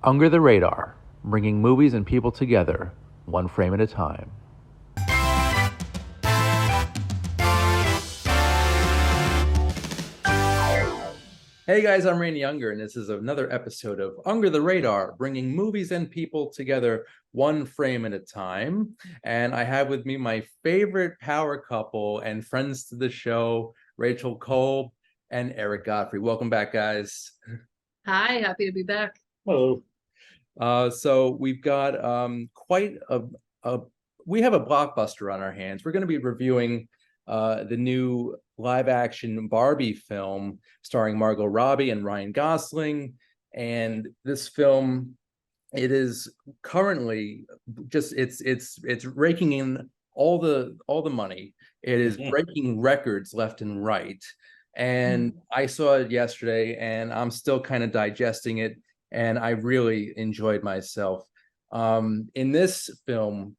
Under the Radar, bringing movies and people together, one frame at a time. Hey guys, I'm Randy Unger, and this is another episode of Under the Radar, bringing movies and people together one frame at a time. And I have with me my favorite power couple and friends to the show, Rachel Kolb and Eric Godfrey. Welcome back, guys. Hi, happy to be back. Hello. So we've got quite a we have a blockbuster on our hands. We're going to be reviewing the new live-action Barbie film starring Margot Robbie and Ryan Gosling. And this film, it is currently just it's raking in all the money. It is breaking records left and right. And I saw it yesterday, and I'm still kind of digesting it, and I really enjoyed myself. In this film,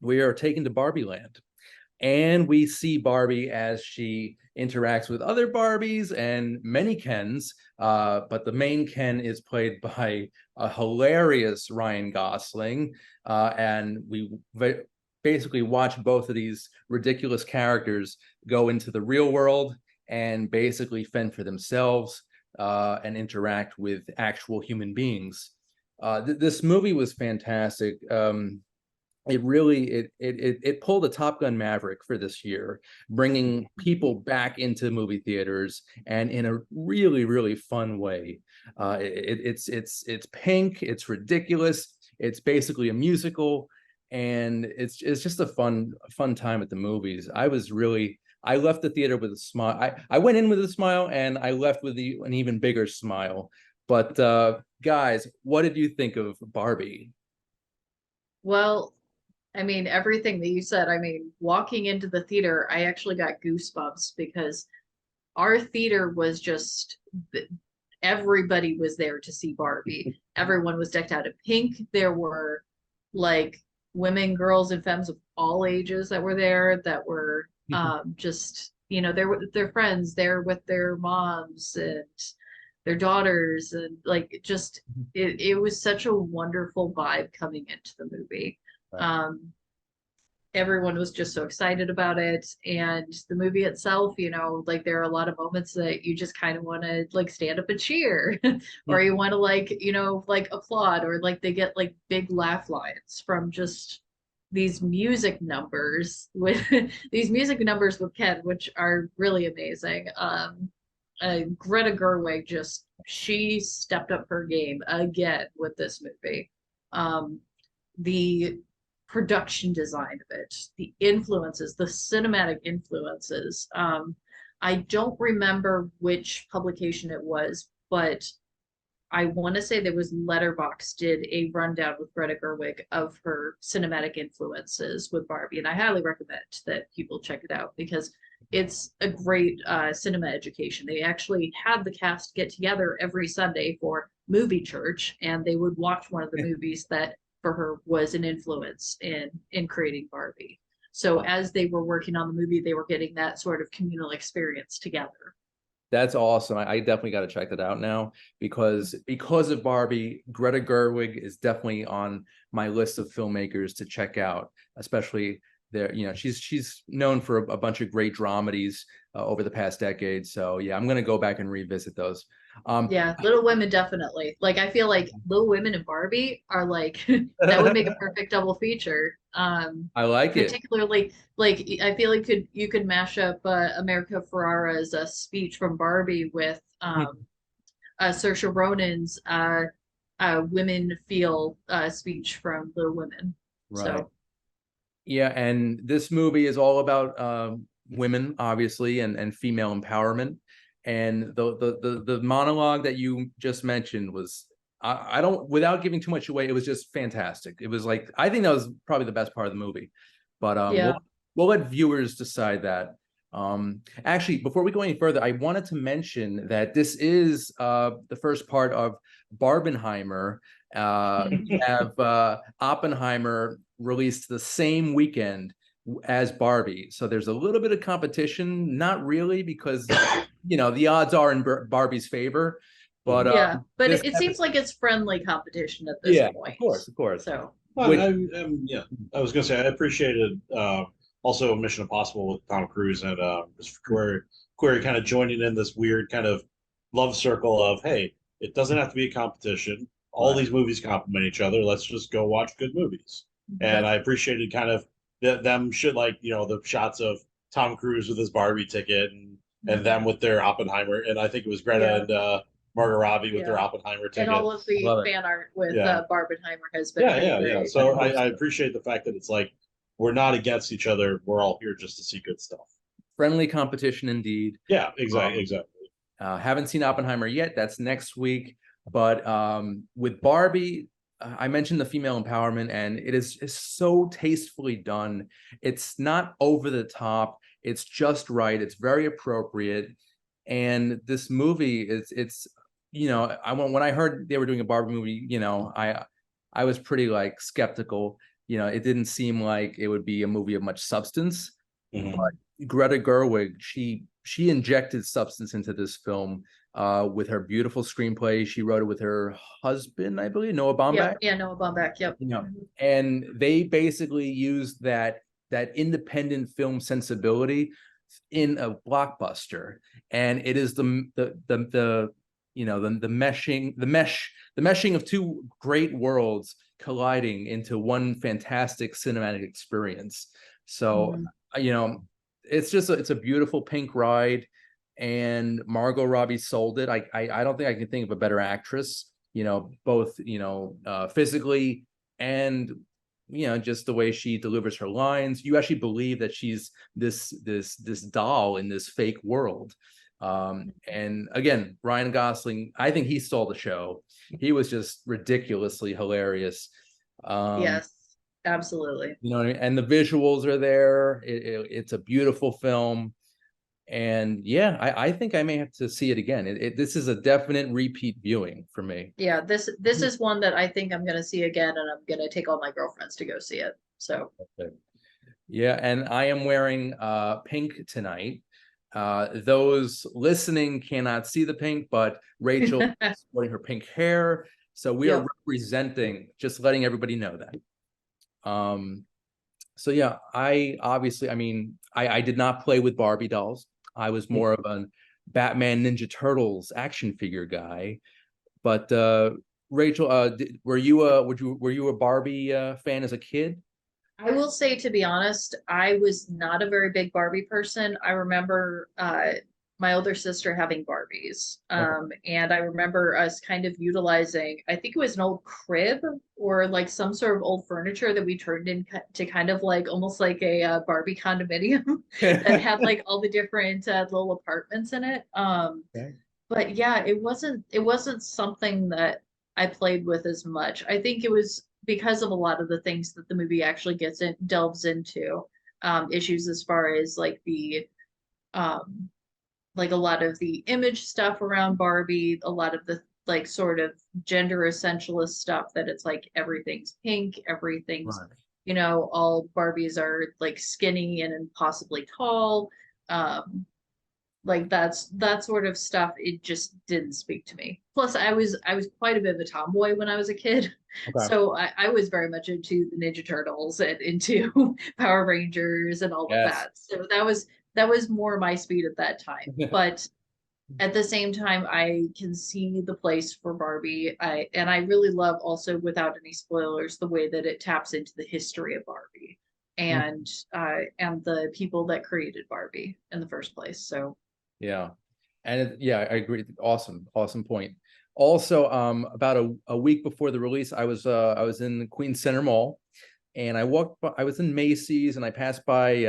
we are taken to Barbie Land, and we see Barbie as she interacts with other Barbies and many Kens, but the main Ken is played by a hilarious Ryan Gosling, and we basically watch both of these ridiculous characters go into the real world and basically fend for themselves and interact with actual human beings. This movie was fantastic. It pulled a Top Gun Maverick for this year, bringing people back into movie theaters and in a really fun way. It's pink, it's ridiculous, it's basically a musical, and it's just a fun time at the movies. I left the theater with a smile. I went in with a smile, and I left with an even bigger smile. But guys, what did you think of Barbie? Well, I mean, everything that you said, I mean, walking into the theater, I actually got goosebumps because our theater was just everybody was there to see Barbie. Everyone was decked out in pink. There were like women, girls, and femmes of all ages that were there that were just, they're with their friends, they're with their moms and their daughters, and like just it was such a wonderful vibe coming into the movie. Um, Everyone was just so excited about it, and the movie itself, like there are a lot of moments that you just kind of want to like stand up and cheer or you want to like applaud, or like they get like big laugh lines from just these music numbers with these music numbers with Ken, which are really amazing. Greta Gerwig, just she stepped up her game again with this movie. The production design of it, the influences, the cinematic influences. I don't remember which publication it was, but I want to say there was Letterboxd did a rundown with Greta Gerwig of her cinematic influences with Barbie, and I highly recommend that people check it out because it's a great cinema education. They actually had the cast get together every Sunday for movie church, and they would watch one of the movies that for her was an influence in creating Barbie. So as they were working on the movie, they were getting that sort of communal experience together. That's awesome. I definitely got to check that out now because of Barbie, Greta Gerwig is definitely on my list of filmmakers to check out, especially there. She's known for a bunch of great dramedies over the past decade. So yeah, I'm gonna go back and revisit those. Yeah, Little Women definitely. Like I feel like Little Women and Barbie are like that would make a perfect double feature. I like it. Particularly like I feel like you could mash up America Ferrera's speech from Barbie with Saoirse Ronan's women feel speech from Little Women. Right. So Yeah, and this movie is all about women, obviously, and female empowerment. And the monologue that you just mentioned was I don't without giving too much away, it was just fantastic. It was like I think that was probably the best part of the movie. But yeah. we'll let viewers decide that. Actually, before we go any further, I wanted to mention that this is the first part of Barbenheimer. We have Oppenheimer released the same weekend as Barbie, so there's a little bit of competition. Not really, because the odds are in Barbie's favor, But Yeah, but this it seems like it's friendly competition at this yeah, point. of course. So Well, Which yeah, I was gonna say I appreciated also Mission Impossible with Tom Cruise and Query kind of joining in this weird kind of love circle of, hey, it doesn't have to be a competition. All right, these movies complement each other. Let's just go watch good movies. And that's I appreciated kind of them shit, like, the shots of Tom Cruise with his Barbie ticket, and them with their Oppenheimer, and I think it was Greta yeah, and Margot Robbie with their yeah. Oppenheimer And ticket. all of I the love it. fan art with Yeah. Barbenheimer has been Yeah, pretty yeah, yeah. great. So I hope I so. appreciate the fact that it's like we're not against each other. We're all here just to see good stuff. Friendly competition indeed. Yeah, exactly, Um, exactly. haven't seen Oppenheimer yet. That's next week. But with Barbie, I mentioned the female empowerment, and is so tastefully done. It's not over the top. It's just right. It's very appropriate. And this movie it's when I heard they were doing a Barbie movie, I was pretty like skeptical. It didn't seem like it would be a movie of much substance. Mhm. But Greta Gerwig, she injected substance into this film with her beautiful screenplay. She wrote it with her husband, I believe, Noah Baumbach. Yep, yeah, Noah Baumbach, yep. And they basically used that independent film sensibility in a blockbuster, and it is the meshing of two great worlds colliding into one fantastic cinematic experience. So Mhm. it's a beautiful pink ride, and Margot Robbie sold it. I don't think I can think of a better actress, both physically and just the way she delivers her lines. You actually believe that she's this doll in this fake world. And again, Ryan Gosling, I think he stole the show. He was just ridiculously hilarious. Yes, absolutely. What I mean? And the visuals are there. It's a beautiful film. And yeah, I think I may have to see it again. This is a definite repeat viewing for me. Yeah, this is one that I think I'm gonna see again, and I'm gonna take all my girlfriends to go see it. So Yeah, and I am wearing pink tonight. Those listening cannot see the pink, but Rachel is sporting her pink hair. So we are Yep. representing, just letting everybody know that. So yeah, I did not play with Barbie dolls. I was more of a Batman Ninja Turtles action figure guy. But Rachel, were you a Barbie fan as a kid? I will say, to be honest, I was not a very big Barbie person. I remember my older sister having Barbies. Okay. And I remember us kind of utilizing, I think it was an old crib or like some sort of old furniture that we turned into kind of like almost like a Barbie condominium that had like all the different little apartments in it. Okay. But yeah, it wasn't something that I played with as much. I think it was because of a lot of the things that the movie actually delves into, issues as far as um like a lot of the image stuff around Barbie, a lot of the like sort of gender essentialist stuff that it's like everything's pink, everything's, Right. all Barbies are like skinny and impossibly tall. Um, like that sort of stuff, it just didn't speak to me. Plus I was quite a bit of a tomboy when I was a kid. Okay. So I was very much into the Ninja Turtles and into Power Rangers and all of Yes. that. So that was more my speed at that time. But at the same time, I can see the place for Barbie. I really love, also without any spoilers, the way that it taps into the history of Barbie and the people that created Barbie in the first place. So Yeah. And yeah, I agree. Awesome point. Also, about a week before the release, I was in the Queens Center Mall, and I was in Macy's, and I passed by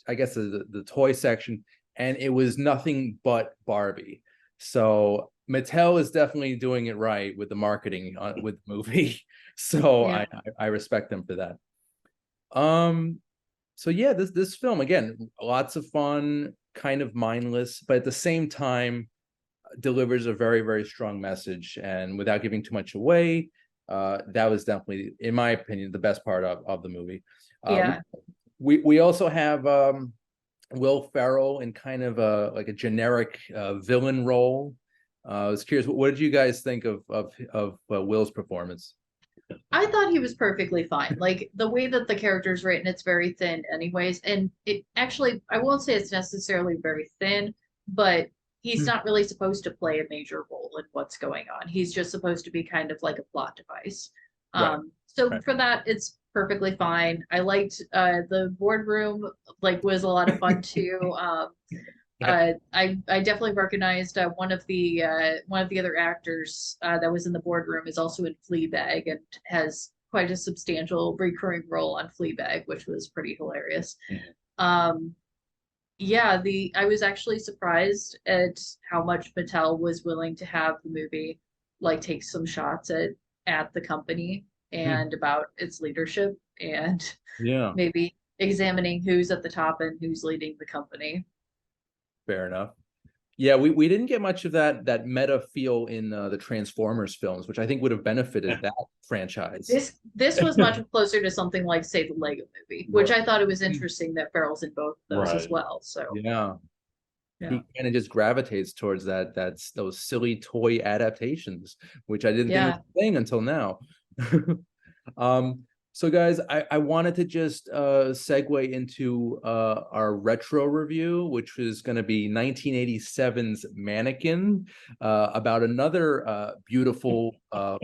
I guess the toy section, and it was nothing but Barbie. So Mattel is definitely doing it right with the marketing with the movie. So yeah. I respect them for that. Um, so yeah, this film, again, lots of fun, kind of mindless, but at the same time delivers a very, very strong message. And without giving too much away, that was definitely, in my opinion, the best part of the movie. Yeah. We also have Will Ferrell in kind of a like a generic villain role. I was curious, what did you guys think of Will's performance? I thought he was perfectly fine. Like the way that the character's written, it's very thin, anyways. And it actually, I won't say it's necessarily very thin, but he's not really supposed to play a major role in what's going on. He's just supposed to be kind of like a plot device. Right. So Right. for that, it's perfectly fine. I liked the boardroom, like was a lot of fun too. I definitely recognized one of the other actors that was in the boardroom is also in Fleabag and has quite a substantial recurring role on Fleabag, which was pretty hilarious. Yeah, I was actually surprised at how much Mattel was willing to have the movie like take some shots at the company and about its leadership and Yeah, maybe examining who's at the top and who's leading the company. fair enough. Yeah, we didn't get much of that meta feel in the Transformers films, which I think would have benefited that franchise. This was much closer to something like, say, the Lego Movie, which I thought it was interesting that Farrell's in both of those as well. So Yeah. yeah. He kind of just gravitates towards that's those silly toy adaptations, which I didn't think was a thing until now. So guys, I wanted to just segue into our retro review, which is going to be 1987's Mannequin, about another beautiful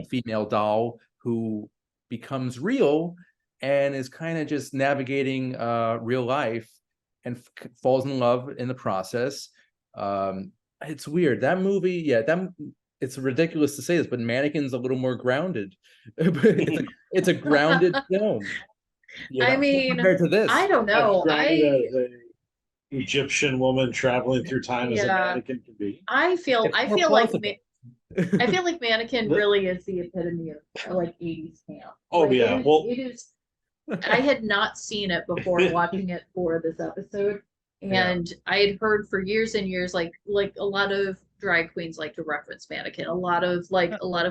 female doll who becomes real and is kind of just navigating real life and falls in love in the process. It's weird. That movie, yeah, it's ridiculous to say this, but Mannequin's a little more grounded. It's a grounded film. I mean, compared to this, I don't know. As a Egyptian woman traveling through time as a mannequin can be. I feel like Mannequin really is the epitome of like 80s camp. Oh like, yeah, it is. I had not seen it before watching it for this episode, and I had heard for years and years like a lot of drag queens like to reference Mannequin. A lot of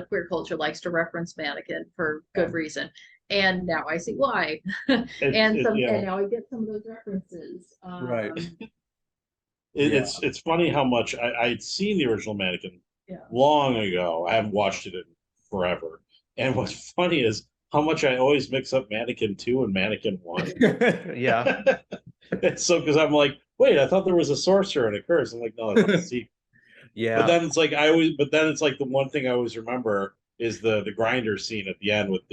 queer culture likes to reference Mannequin for good reason. And now I see why. And now I get some of those references. Right. It's funny how much I'd seen the original Mannequin long ago. I haven't watched it in forever. And what's funny is how much I always mix up Mannequin 2 and Mannequin 1. Yeah. It's so because I'm like, wait, I thought there was a sorcerer and a curse. I'm like, no, that's a secret. Yeah. But then it's like the one thing I always remember is the grinder scene at the end with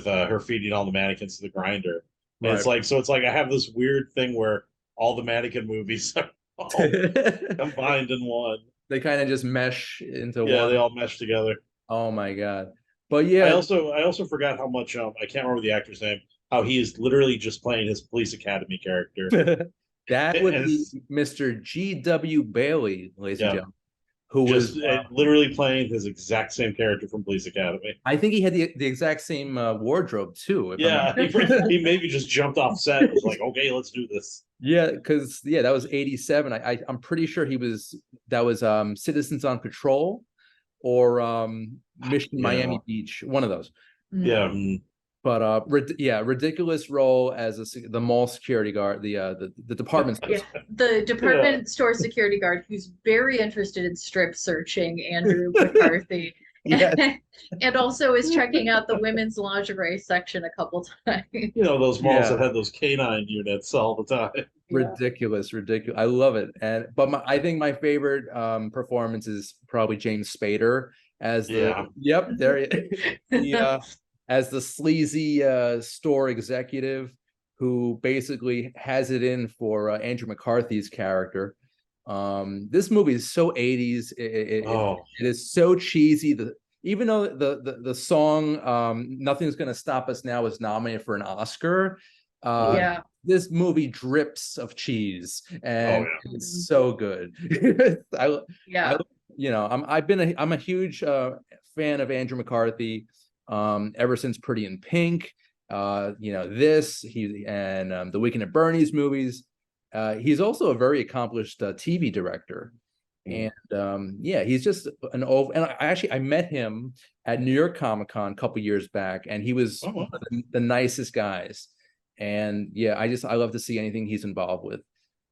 her feeding all the mannequins to the grinder. And it's like I have this weird thing where all the Mannequin movies are all combined in one. They kind of just mesh into one. Yeah, they all mesh together. Oh my God. But yeah, I also forgot how much I can't remember the actor's name, how he is literally just playing his Police Academy character. That would be Mr. G.W. Bailey, ladies and gentlemen, who was literally playing his exact same character from Police Academy. I think he had the exact same wardrobe too. He maybe just jumped off set and was like, okay, let's do this. Yeah, because that was 87. I'm pretty sure that was Citizens on Patrol or Mission Miami Beach, one of those. Yeah. But ridiculous role as the mall security guard, the department store. The department store security guard who's very interested in strip searching Andrew McCarthy. And also is checking out the women's lingerie section a couple times. Those malls that had those canine units all the time. Ridiculous. I love it. But I think my favorite performance is probably James Spader as as the sleazy store executive who basically has it in for Andrew McCarthy's character. This movie is so 80s. It is so cheesy. Even though the song "Nothing's Gonna Stop Us Now" was nominated for an Oscar, this movie drips of cheese, and it's so good. I'm a huge fan of Andrew McCarthy ever since Pretty in Pink. The Weekend at Bernie's movies. He's also a very accomplished TV director. And he's just and I met him at New York Comic Con a couple years back, and he was one of the nicest guys. And I love to see anything he's involved with.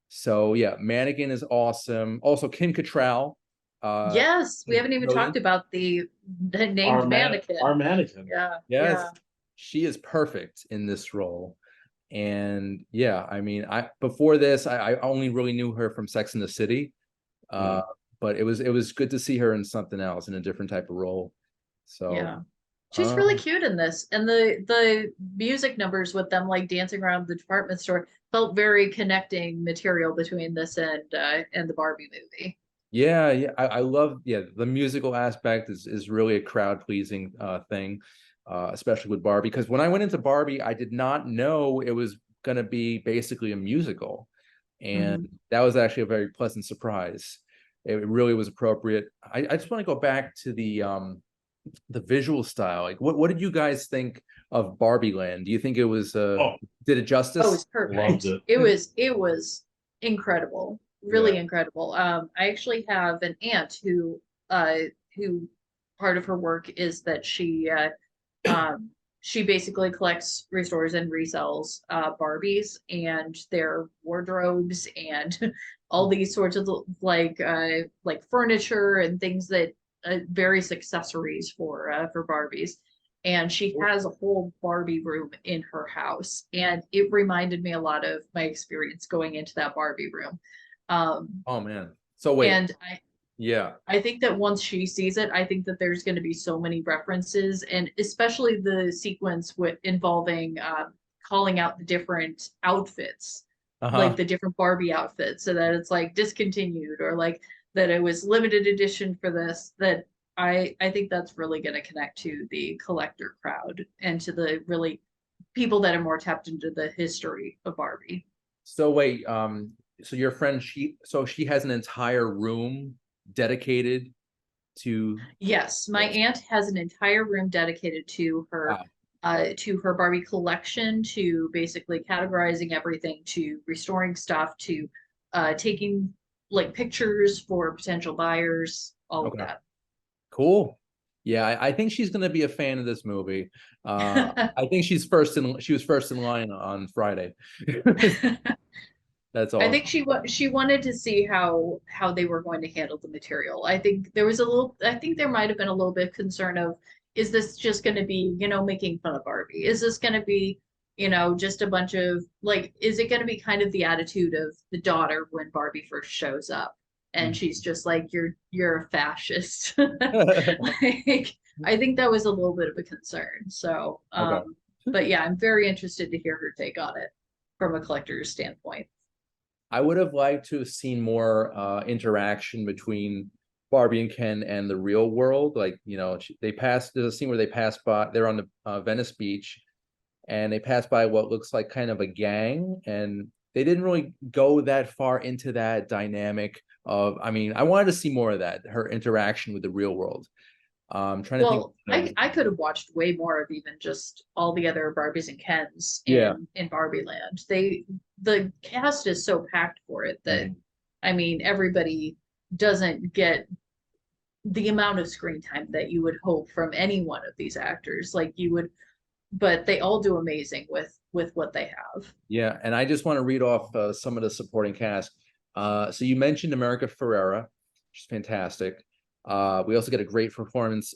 So Mannequin is awesome. Also, Kim Cattrall Yes, we is haven't even talked brilliant. about the named Mannequin. Our mannequin. Yeah, Yes, yeah. she is perfect in this role. And yeah, I mean, I before this, I only really knew her from Sex and the City. Uh, Mm. but it was good to see her in something else, in a different type of role. So, Yeah. She's really um, cute in this. And the music numbers with them like dancing around the department store felt very connecting material between this and the Barbie movie. yeah, yeah, I love, yeah, the musical aspect is really a crowd pleasing thing, especially with Barbie. Because when I went into Barbie, I did not know it was going to be basically a musical, and Mhm. that was actually a very pleasant surprise. It really was appropriate. I just want to go back to the visual style. Like, what did you guys think of Barbie Land? Do you think it was Oh, did it Oh, justice? it's loved perfect. it. It was incredible, Yeah. really incredible. I actually have an aunt who part of her work is that she basically collects, restores, and resells Barbies and their wardrobes and all these sorts of like furniture and things that various accessories for Barbies. And she has a whole Barbie room in her house, and it reminded me a lot of my experience going into that Barbie room. Um, Oh man. So wait, and yeah. I think that once she sees it, I think that there's going to be so many references, and especially the sequence with involving calling out the different outfits, like Uh-huh. the different Barbie outfits, so that it's like discontinued or like that it was limited edition for this. That I think that's really going to connect to the collector crowd and to the really people that are more tapped into the history of Barbie. So wait, so your friend, she has an entire room dedicated to Yes, my this. aunt has an entire room dedicated Wow. to her Barbie collection, to basically categorizing everything, to restoring stuff, to taking like pictures for potential buyers, all of Okay. that. Cool. Yeah, I think she's gonna be a fan of this movie. I think she was first in line on Friday. That's I think awesome. she wanted to see how they were going to handle the material. I think there was a little. I think there might have been a little bit of concern of, is this just going to be, making fun of Barbie? Is this going to be, just a bunch of like, is it going to be kind of the attitude of the daughter when Barbie first shows up, and she's just like, you're a fascist. Like, I think that was a little bit of a concern. So, Okay. but yeah, I'm very interested to hear her take on it from a collector's standpoint. I would have liked to have seen more interaction between Barbie and Ken and the real world. Like, they passed, there's a scene where they pass by, they're on the Venice beach, and they pass by what looks like kind of a gang. And they didn't really go that far into that dynamic of, I mean, I wanted to see more of that, her interaction with the real world. Trying to think. Well, I could have watched way more of even just all the other Barbies and Kens Yeah. in Barbie Land. The cast is so packed for it that Mhm. I mean everybody doesn't get the amount of screen time that you would hope from any one of these actors. Like you would, but they all do amazing with what they have. Yeah, and I just want to read off some of the supporting cast. So you mentioned America Ferrera, she's fantastic. We also get a great performance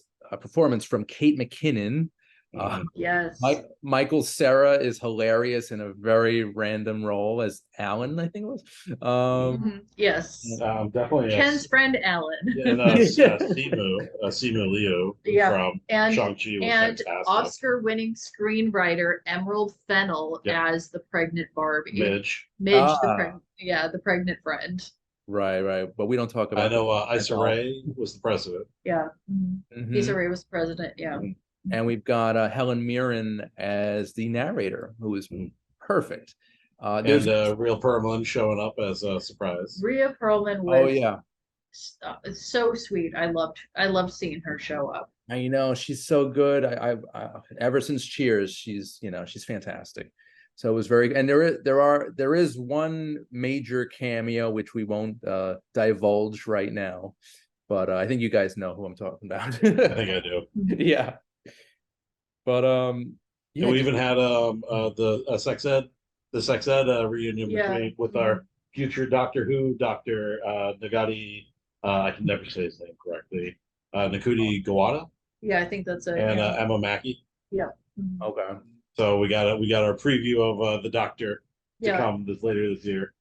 from Kate McKinnon. Uh, Mhm. Yes. Michael Cera is hilarious in a very random role as Alan, I think it was. Yes. Definitely Ken's friend Alan. and Yeah. Simu Liu Yeah, from and Shang-Chi was and fantastic. Oscar-winning screenwriter Emerald Fennell Yep, as the pregnant Barbie. Midge. Midge, Ah, the pregnant friend. right, right. But we don't talk I about the know at Issa all. Rae was the president. Yeah. Issa Mhm. Rae was president. Yeah. Mhm. And we've got Helen Mirren as the narrator, who is Mhm. perfect. There's And Real Perlman showing up as a surprise. Rhea Perlman Oh was yeah, so sweet. I loved seeing her show up. and she's so good. I ever since Cheers, she's fantastic. So it was very, and there is one major cameo which we won't divulge right now, but I think you guys know who I'm talking about. I think I do. Yeah, but And yeah, we just even had the sex ed reunion Yeah. with our future Doctor Who, Dr. Nagati I can never say his name correctly. Nakuti Gawada Yeah, I think that's it. and Yeah. Emma Mackey. Yeah. Mhm. Okay. So we got our preview of the Doctor to Yeah. come this later this year.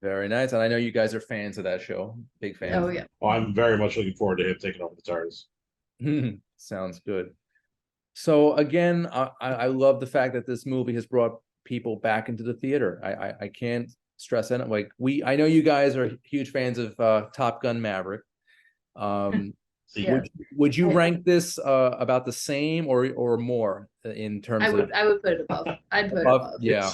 Very nice. And I know you guys are fans of that show. Big fans. Oh yeah. Well, I'm very much looking forward to him taking over the TARDIS. Sounds good. So again, I love the fact that this movie has brought people back into the theater. I can't stress it. Like I know you guys are huge fans of Top Gun Maverick. Yeah. Would you rank this about the same or more in terms of I would put it above. I'd put it above? above. Yeah.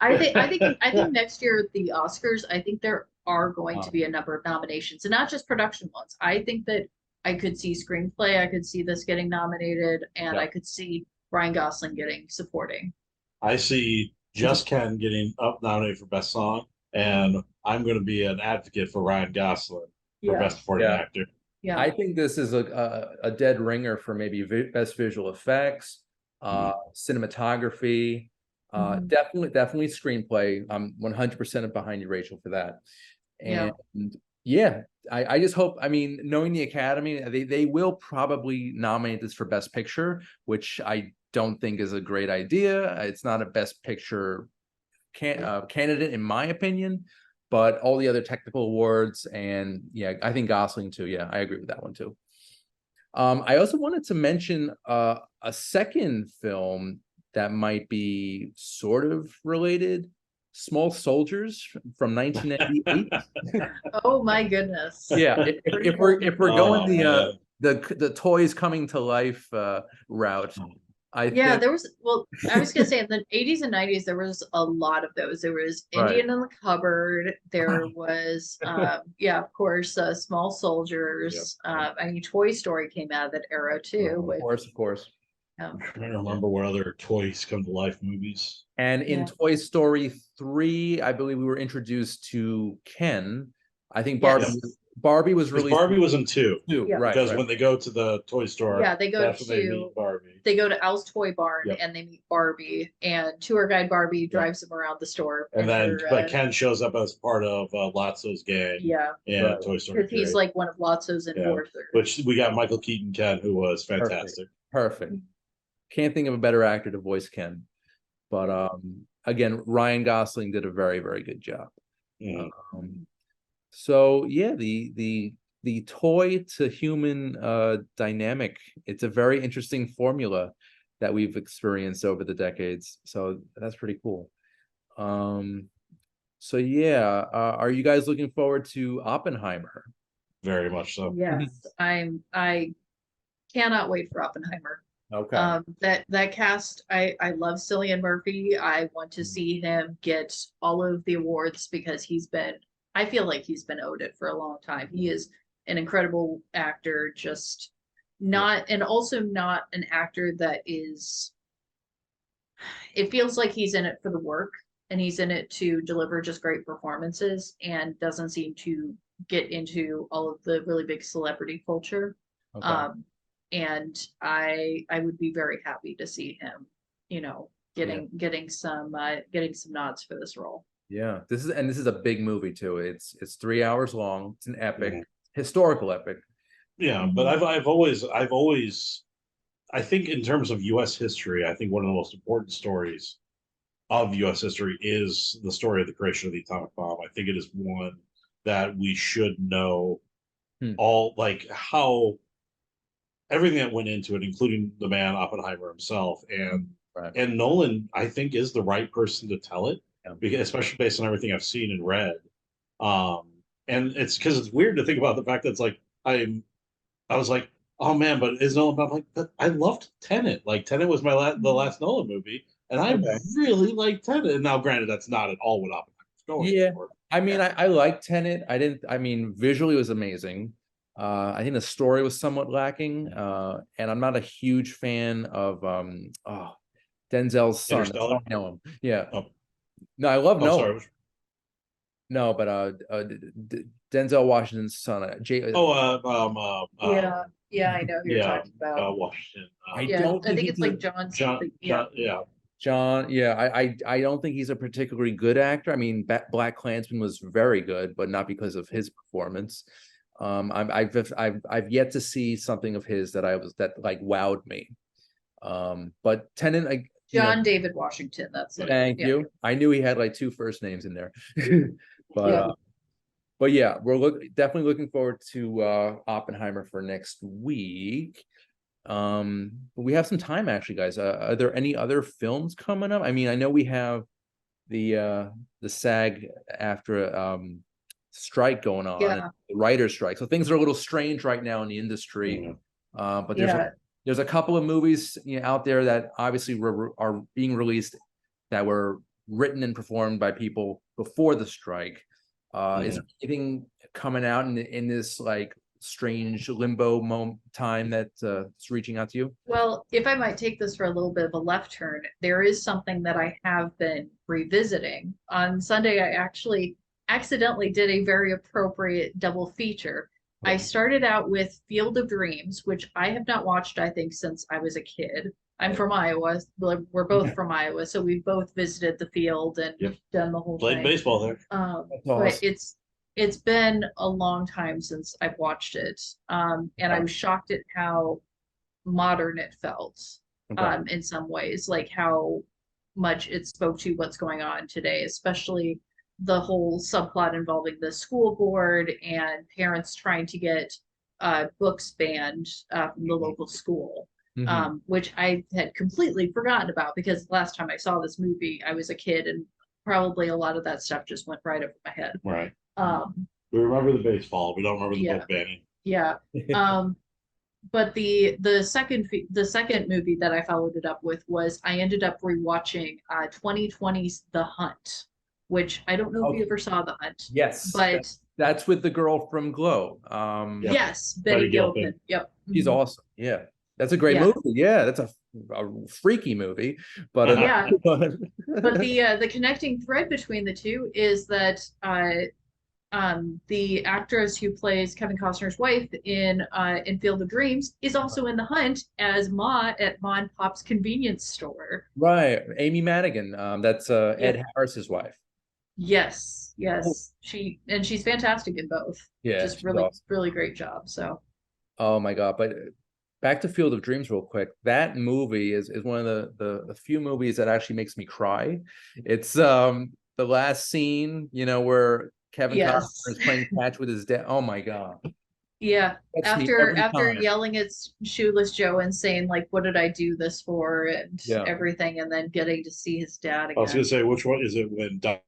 I think next year at the Oscars, I think there are going to be a number of nominations, and not just production ones. I think that I could see screenplay, I could see this getting nominated, and Yeah. I could see Ryan Gosling getting supporting. I see Just Ken getting up nominated for Best Song, and I'm going to be an advocate for Ryan Gosling for Yeah. Best Supporting Yeah. Actor. Yeah. I think this is a dead ringer for maybe best visual effects, cinematography, Mhm. definitely screenplay. I'm 100% behind you, Rachel, for that. Yeah. And yeah, I just hope, I mean, knowing the Academy, they will probably nominate this for Best Picture, which I don't think is a great idea. It's not a Best Picture candidate, in my opinion, but all the other technical awards, and yeah, I think Gosling too. Yeah, I agree with that one too. I also wanted to mention a second film that might be sort of related, Small Soldiers from 1998. Oh my goodness. Yeah, if we're going Oh, the toys coming to life route, I Yeah, think there was, well, I was gonna say in the 80s and 90s there was a lot of those. There was Right. Indian in the Cupboard, there was yeah, of course, Small Soldiers. I mean Toy Story came out of that era too, of which course. I'm trying to remember what other toys come to life movies. And in Yeah. Toy Story 3, I believe we were introduced to Ken. I think Yes. Barbie was Because released Barbie was in 2. too. Yeah. Right, Because right. when they go to the toy store, Yeah, they go that's when they to meet Barbie. they go to Al's Toy Barn Yep. and they meet Barbie, and tour guide Barbie Yep. drives them around the store. And then, her, but Ken shows up as part of Lotso's gang yeah, in Right. Toy Story because he's 3. like one of Lotso's enforcers. Which we got Michael Keaton Ken, who was fantastic. Perfect. Can't think of a better actor to voice Ken. But again, Ryan Gosling did a very, very good job. Mhm. So yeah, the toy to human dynamic, it's a very interesting formula that we've experienced over the decades. So that's pretty cool. So yeah, are you guys looking forward to Oppenheimer? Very much so. Yes, I cannot wait for Oppenheimer. Okay. That cast, I love Cillian Murphy. I want to see him get all of the awards because I feel like he's been owed it for a long time. He is an incredible actor, just and also not an actor that is, it feels like he's in it for the work and he's in it to deliver just great performances and doesn't seem to get into all of the really big celebrity culture. Okay. And I would be very happy to see him, getting some nods for this role. Yeah, this is a big movie too. It's 3 hours long. It's an epic, Mhm. historical epic. Yeah, but I've always I think in terms of U.S. history, I think one of the most important stories of U.S. history is the story of the creation of the atomic bomb. I think it is one that we should know all, like how everything that went into it, including the man Oppenheimer himself, Right. and Nolan, I think, is the right person to tell it, Yeah. because especially based on everything I've seen and read. And it's because it's weird to think about the fact that it's like I was like, oh man, but is Nolan? But I'm like, but I loved Tenet. Like Tenet was the last Nolan movie, and I Okay. really liked Tenet. And now, granted, that's not at all what Oppenheimer's going Yeah, for. I mean, I like Tenet. I mean, visually it was amazing. I think the story was somewhat lacking. And I'm not a huge fan of Denzel's son. That's how Interstellar. I know him. Yeah. Oh, No, I love oh Nolan. sorry. No, but Denzel Washington's son, Yeah, yeah, I know who you're talking about. Washington. I Yeah, don't I think think it's he's like a John John, something. Yeah. yeah. John. Yeah, I don't think he's a particularly good actor. I mean, Black Klansman was very good, but not because of his performance. I've yet to see something of his that like wowed me. But Tennant, John David Washington, that's it. Thank you. I knew he had like 2 first names in there. But Yeah. but yeah, we're definitely looking forward to Oppenheimer for next week. But we have some time actually, guys. Are there any other films coming up? I mean, I know we have the SAG after strike going on, Yeah. the writer's strike. So things are a little strange right now in the industry. But there's a couple of movies out there that obviously are being released that were written and performed by people before the strike. Is there anything coming out in this like strange limbo time that's reaching out to you? Well, if I might take this for a little bit of a left turn, there is something that I have been revisiting. On Sunday, I actually accidentally did a very appropriate double feature. I started out with Field of Dreams, which I have not watched, I think, since I was a kid. I'm from Iowa. We're both from Iowa, so we've both visited the field and done the whole Played thing. baseball there. But it's been a long time since I've watched it. And I was shocked at how modern it felt in some ways, like how much it spoke to what's going on today, especially the whole subplot involving the school board and parents trying to get books banned from the local school, which I had completely forgotten about because last time I saw this movie, I was a kid and probably a lot of that stuff just went right over my head. Right. We remember the baseball. We don't remember the book banning. Yeah. But the second movie that I followed it up with was I ended up rewatching 2020's The Hunt, which I don't know if you ever saw The Hunt. Yes, but that's with the girl from Glow. Yes, Betty Gilpin. Yep, she's awesome. Yeah, that's a great movie. Yeah, that's a freaky movie. But but the connecting thread between the two is that the actress who plays Kevin Costner's wife in Field of Dreams is also in The Hunt as Ma at Ma and Pop's convenience store. Right, Amy Madigan. That's Ed Harris's wife. Yes. She's fantastic in both. Yeah, just really awesome. really great job. So. Oh my God! But back to Field of Dreams real quick. That movie is one of the few movies that actually makes me cry. It's the last scene, where Kevin Costner is playing catch with his dad. Oh my God. Yeah. After yelling at Shoeless Joe and saying like, what did I do this for and everything, and then getting to see his dad again. I was gonna say, which one is it when Doc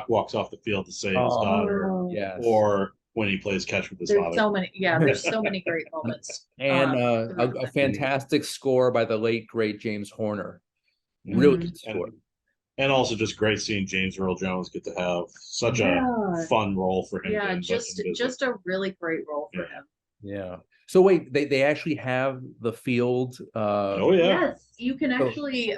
walks off the field to save his daughter? Yes. Or when he plays catch with his father? There's so many great moments. And a fantastic score by the late great James Horner. Really good score. And also just great seeing James Earl Jones get to have such a fun role for him. Yeah, just a really great role for him. Yeah. So wait, they actually have the field. Yes, you can actually.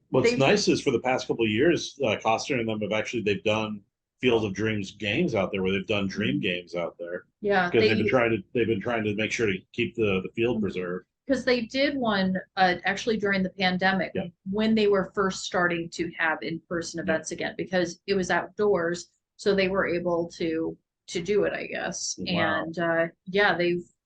What's nice is for the past couple of years, Costner and them they've done Field of Dreams games out there where they've done dream games out there. Yeah, because they've been trying to make sure to keep the field preserved. Because they did one actually during the pandemic when they were first starting to have in-person events again, because it was outdoors, so they were able to do it, I guess. Wow. And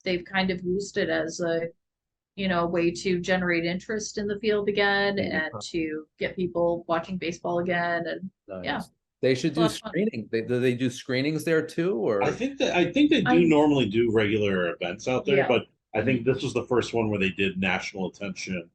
they've kind of used it as a way to generate interest in the field again and to get people watching baseball again. And they should do screening. Do they do screenings there too? Or I think they do normally do regular events out there, but I think this was the first one where they did national attention.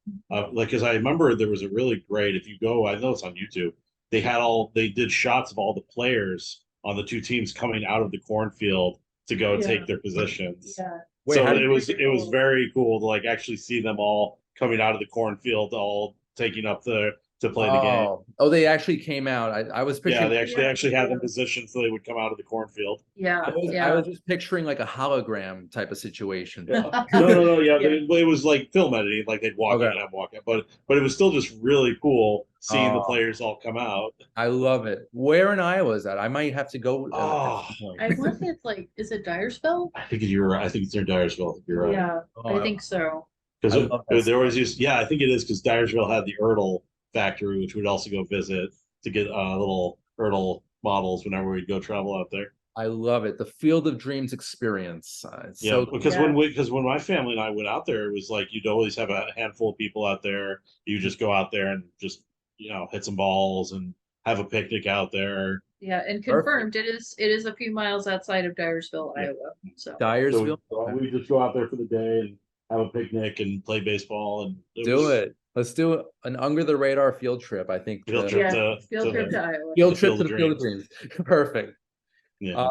Because I remember there was a really great, if you go, I know it's on YouTube, they did shots of all the players on the two teams coming out of the cornfield to go take their positions. Yeah. So it was very cool to actually see them all coming out of the cornfield, all taking up to play the game. Oh, they actually came out. I was picturing. Yeah, they actually had them positioned so they would come out of the cornfield. Yeah, I was just picturing like a hologram type of situation. Yeah. No. Yeah, it was like film editing, like they'd walk in and have walk in, but it was still just really cool seeing the players all come out. I love it. Where in Iowa is that? I might have to go. I want it's is it Dyersville? I think you're right. I think it's near Dyersville. You're right. Yeah, I think so. Because they always used. Yeah, I think it is because Dyersville had the Ertl factory, which we'd also go visit to get little Ertl models whenever we'd go travel out there. I love it. The Field of Dreams experience. It's Yeah, so because Yeah. when my family and I went out there, it was like you'd always have a handful of people out there. You just go out there and just hit some balls and have a picnic out there. Yeah, and perfect. confirmed it is a few miles outside of Dyersville, Yeah. Iowa. So So Dyersville. we just go out there for the day and have a picnic and play baseball and Do it. Let's do an under the radar field trip. I think Field trip yeah, to field trip to Iowa. field the trip Field to of the Field of Dreams. Dreams. Perfect. Yeah.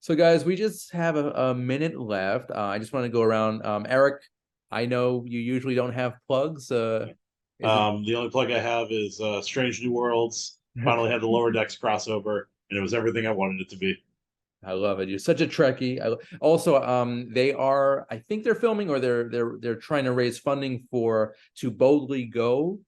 So guys, we just have a minute left. I just want to go around. Eric, I know you usually don't have plugs. The only plug I have is Strange New Worlds. Finally had the Lower Decks crossover, and it was everything I wanted it to be. I love it. You're such a Trekkie. Also, they are. I think they're filming, or they're trying to raise funding for To Boldly Go,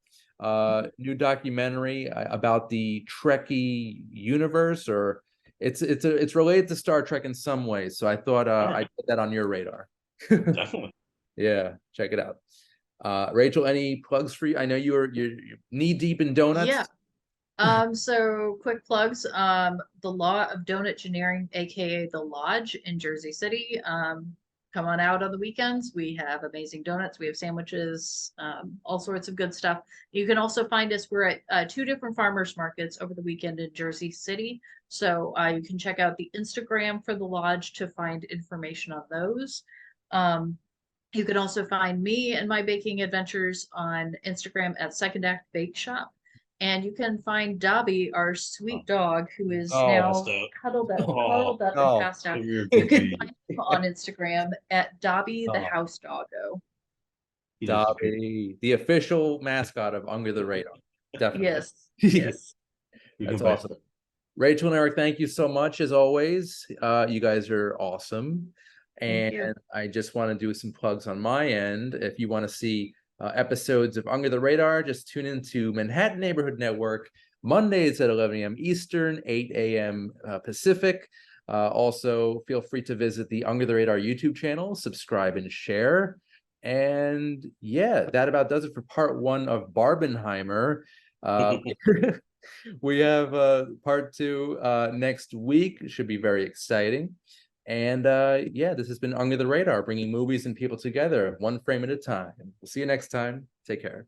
new documentary about the Trekkie universe, or it's related to Star Trek in some way. So I thought I'd put that on your radar. Definitely. Yeah, check it out. Rachel, any plugs for you? I know you're knee deep in donuts. Yeah. So quick plugs. The Law of Donut Engineering, aka The Lodge in Jersey City. Come on out on the weekends. We have amazing donuts. We have sandwiches, all sorts of good stuff. You can also find us. We're at 2 different farmers markets over the weekend in Jersey City. So you can check out the Instagram for the Lodge to find information on those. You can also find me and my baking adventures on Instagram at Second Act Bake Shop. And you can find Dobby, our sweet dog, who is now cuddled up and passed out. You can find him on Instagram at Dobby the House Doggo. Dobby, the official mascot of Under the Radar. Definitely. Yes. Yes. That's awesome. Rachel and Eric, thank you so much as always. You guys are awesome. And I just want to do some plugs on my end. If you want to see episodes of Under the Radar, just tune into Manhattan Neighborhood Network Mondays at 11 a.m. Eastern, 8 a.m. Pacific. Also, feel free to visit the Under the Radar YouTube channel, subscribe and share. And yeah, that about does it for part 1 of Barbenheimer. We have part 2 next week. It should be very exciting. And yeah, this has been Under the Radar, bringing movies and people together, one frame at a time. We'll see you next time. Take care.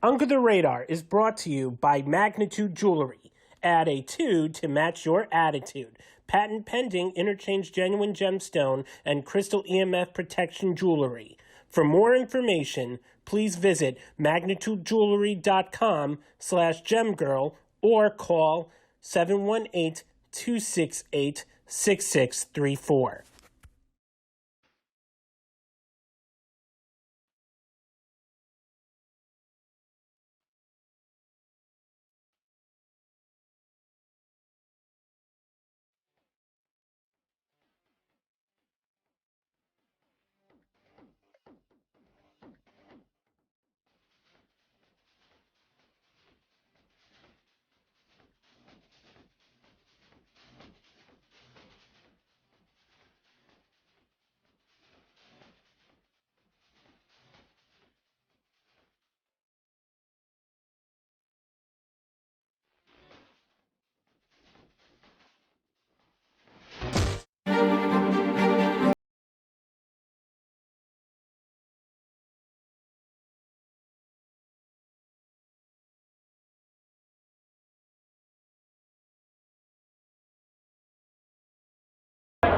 Under the Radar is brought to you by Magnitude Jewelry. Add a 2 to match your attitude. Patent pending, interchange genuine gemstone and crystal EMF protection jewelry. For more information, please visit magnitudejewelry.com/gemgirl or call 718-268-6634.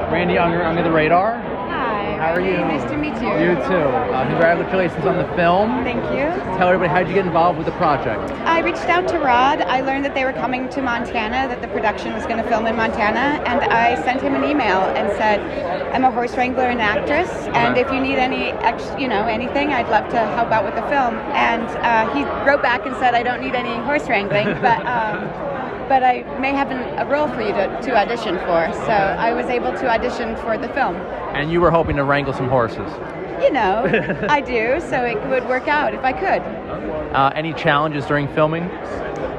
Randy Under the Radar. Hi. How are you? Nice to meet you. You too. Congratulations on the film. Thank you. Tell everybody, how did you get involved with the project? I reached out to Rod. I learned that they were coming to Montana, that the production was going to film in Montana, and I sent him an email and said, I'm a horse wrangler and actress, and if you need any, anything, I'd love to help out with the film. And he wrote back and said, I don't need any horse wrangling, but I may have a role for you to audition for. So I was able to audition for the film. And you were hoping to wrangle some horses. You know, I do, so it would work out if I could. Any challenges during filming?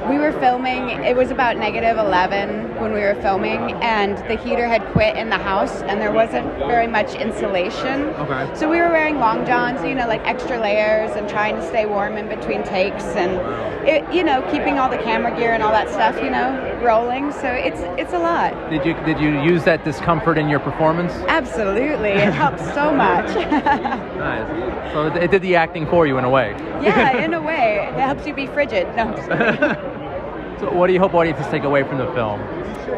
We were filming, it was about -11 when we were filming, and the heater had quit in the house, and there wasn't very much insulation. Okay. So we were wearing long johns, like extra layers, and trying to stay warm in between takes, and keeping all the camera gear and all that stuff, rolling. So it's a lot. Did you use that discomfort in your performance? Absolutely, it helps so much. Nice. So it did the acting for you in a way. Yeah, in a way, it helps you be frigid. No, I'm just kidding. So what do you hope audiences take away from the film?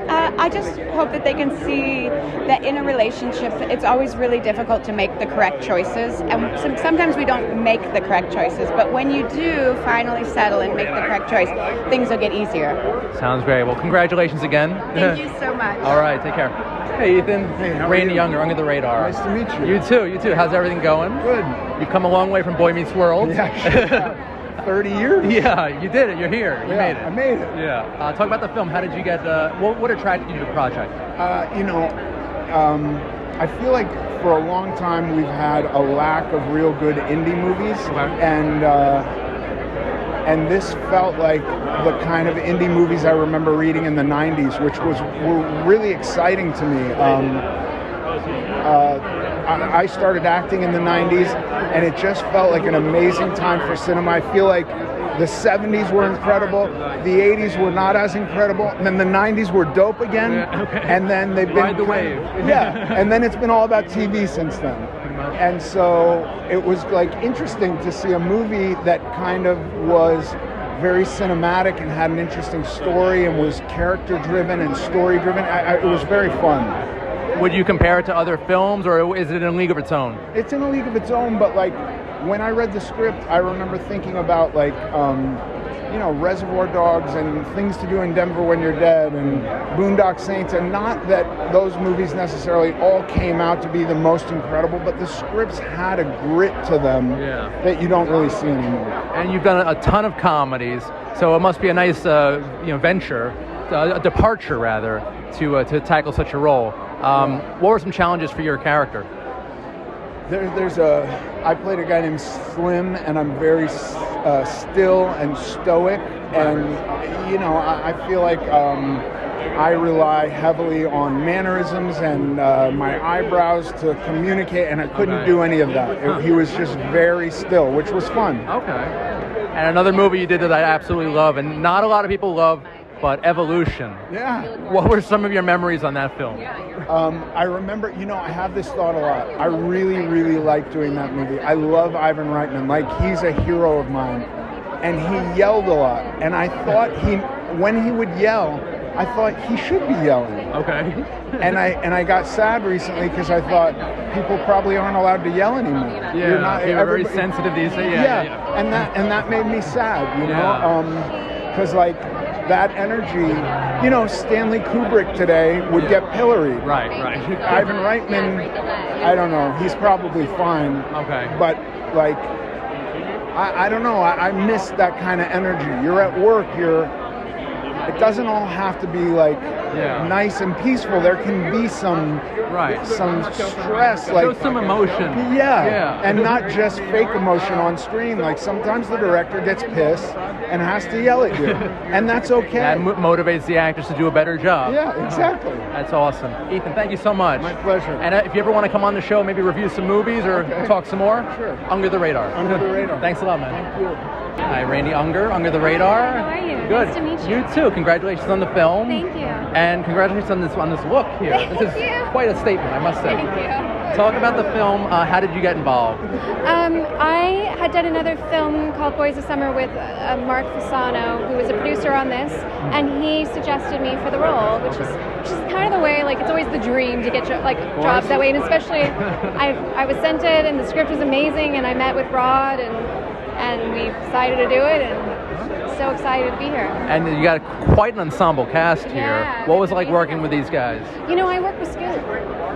I just hope that they can see that in a relationship, it's always really difficult to make the correct choices. And sometimes we don't make the correct choices. But when you do finally settle and make the correct choice, things will get easier. Sounds great. Well, congratulations again. Thank you so much. All right, take care. Hey, Ethan. Hey, how are Randy you? Younger, Under the Radar. Nice to meet you. You too. How's everything going? Good. You've come a long way from Boy Meets World. Yeah, sure. 30 years? Yeah, you did it. You're here. You made it. I made it. Yeah. Talk about the film. How did you get? What attracted you to the project? I feel like for a long time we've had a lack of real good indie movies, and this felt like the kind of indie movies I remember reading in the 90s, which were really exciting to me. I started acting in the 90s, and it just felt like an amazing time for cinema. I feel like the 70s were incredible, the 80s were not as incredible, and then the 90s were dope again, and then they've been Ride the wave. and then it's been all about TV since then. And so it was like interesting to see a movie that kind of was very cinematic and had an interesting story and was character driven and story driven. It was very fun. Would you compare it to other films, or is it in a league of its own? It's in a league of its own, but like when I read the script, I remember thinking about like Reservoir Dogs and Things to Do in Denver When You're Dead and Boondock Saints, and not that those movies necessarily all came out to be the most incredible, but the scripts had a grit to them that you don't really see anymore. And you've done a ton of comedies, so it must be a nice venture, a departure rather, to tackle such a role. What were some challenges for your character? I played a guy named Slim, and I'm very still and stoic, and I feel like I rely heavily on mannerisms and my eyebrows to communicate, and I couldn't do any of that. He was just very still, which was fun. Okay. And another movie you did that I absolutely love, and not a lot of people love, but Evolution. Yeah. What were some of your memories on that film? I remember, I have this thought a lot. I really, really like doing that movie. I love Ivan Reitman. Like, he's a hero of mine. And he yelled a lot. And I thought when he would yell, I thought he should be yelling. Okay. and I got sad recently because I thought people probably aren't allowed to yell anymore. Yeah, you're very sensitive these days. Yeah. And that made me sad, because like, that energy, Stanley Kubrick today would get pilloried. Right. Ivan Reitman, I don't know, he's probably fine. Okay. But like, I don't know, I miss that kind of energy. You're at work, it doesn't all have to be like nice and peaceful. There can be some stress, like some emotion. Yeah, and not just fake emotion on screen. Like sometimes the director gets pissed and has to yell at you, and that's okay. That motivates the actors to do a better job. Yeah, exactly. That's awesome. Ethan, thank you so much. My pleasure. And if you ever want to come on the show, maybe review some movies or talk some more, sure. Under the Radar. Under the Radar. Thanks a lot, man. Thank you. Hi, Randy Unger, Under the Radar. How are you? Good. Nice to meet you. You too. Congratulations on the film. Thank you. And congratulations on this look here. This is quite a statement, I must say. Thank you. Talk about the film. How did you get involved? I had done another film called Boys of Summer with Mark Fasano, who was a producer on this, and he suggested me for the role, which is kind of the way, like, it's always the dream to get jobs that way, and especially I was sent it, and the script was amazing, and I met with Rod, and we decided to do it, and so excited to be here. And you got quite an ensemble cast here. Yeah, What was it like working with these guys? I work with Scoot.